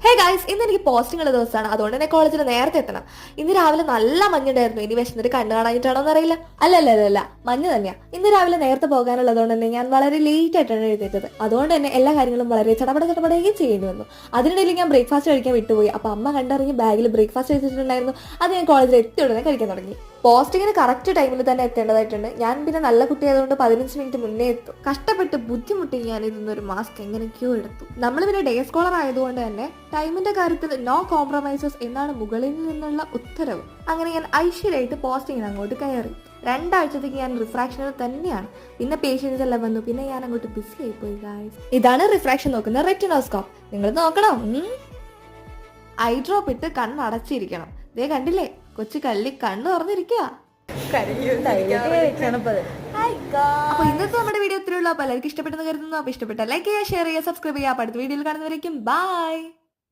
Hey guys, ഇന്ന് എനിക്ക് posting ഉള്ള ദിവസമാണ്. അതുകൊണ്ട് തന്നെ കോളേജിൽ നേരത്തെ എത്തണം. ഇന്ന് രാവിലെ നല്ല മഞ്ഞുണ്ടായിരുന്നു. ഇനി വിശന്നിട്ട് കണ്ണു കാണാനിട്ടാണോ എന്നറിയില്ല. അല്ല, മഞ്ഞ് തന്നെയാ. ഇന്ന് രാവിലെ നേരത്തെ പോകാനുള്ളതുകൊണ്ട് തന്നെ ഞാൻ വളരെ ലേറ്റ് ആയിട്ടാണ് എഴുന്നേറ്റത്. അതുകൊണ്ട് തന്നെ എല്ലാ കാര്യങ്ങളും വളരെ ചടപടയും ചെയ്യേണ്ടി വന്നു. അതിനിടയിൽ ഞാൻ ബ്രേക്ക്ഫാസ്റ്റ് കഴിക്കാൻ വിട്ടുപോയി. അപ്പൊ അമ്മ കണ്ടിറങ്ങി ബാഗിൽ ബ്രേക്ക്ഫാസ്റ്റ് വെച്ചിട്ടുണ്ടായിരുന്നു. അത് ഞാൻ കോളേജിൽ എത്തിയ ഉടനെ കഴിക്കാൻ തുടങ്ങി. പോസ്റ്റിങ്ങിന് കറക്റ്റ് ടൈമിൽ തന്നെ എത്തേണ്ടതായിട്ടുണ്ട്. ഞാൻ പിന്നെ നല്ല കുട്ടിയായതുകൊണ്ട് 15 മിനിറ്റ് മുന്നേ എത്തും. കഷ്ടപ്പെട്ട് ബുദ്ധിമുട്ടി ഞാൻ ഇതൊന്നൊരു മാസ്ക് എങ്ങനെയൊക്കെയോ എടുത്തു. നമ്മൾ പിന്നെ ഡേ സ്കോളർ ആയതുകൊണ്ട് തന്നെ ടൈമിന്റെ കാര്യത്തിൽ നോ കോംപ്രമൈസസ് എന്നാണ് മുകളിൽ നിന്നുള്ള ഉത്തരവ്. അങ്ങനെ ഞാൻ ഐശ്വര്യമായിട്ട് പോസ്റ്റിങ്ങിന് അങ്ങോട്ട് കയറി. 2 ആഴ്ചത്തേക്ക് ഞാൻ റിഫ്രാക്ഷനിൽ തന്നെയാണ്. പിന്നെ പേഷ്യൻസ് എല്ലാം വന്നു. പിന്നെ ഞാൻ അങ്ങോട്ട് ബിസി ആയിപ്പോയി ഗായ്സ്. ഇതാണ് റിഫ്രാക്ഷൻ നോക്കുന്ന റെറ്റിനോസ്കോപ്പ്. നിങ്ങൾ നോക്കണം. ഐ ഡ്രോപ്പ് ഇട്ട് കണ്ണടച്ചിരിക്കണം. ദേ കണ്ടില്ലേ, കൊച്ചു കള്ളി കണ്ണ് തുറന്നിരിക്കുക. അപ്പൊ ഇന്നത്തെ നമ്മുടെ വീഡിയോ ഇത്രയുള്ള പലർക്കും ഇഷ്ടപ്പെട്ടെന്ന് കരുതുന്നു. അപ്പൊ ഇഷ്ടപ്പെട്ട ലൈക്ക് ചെയ്യുക, ഷെയർ ചെയ്യുക, സബ്സ്ക്രൈബ് ചെയ്യുക. അടുത്ത വീഡിയോയിൽ കാണുന്നവരേക്കും ബൈ.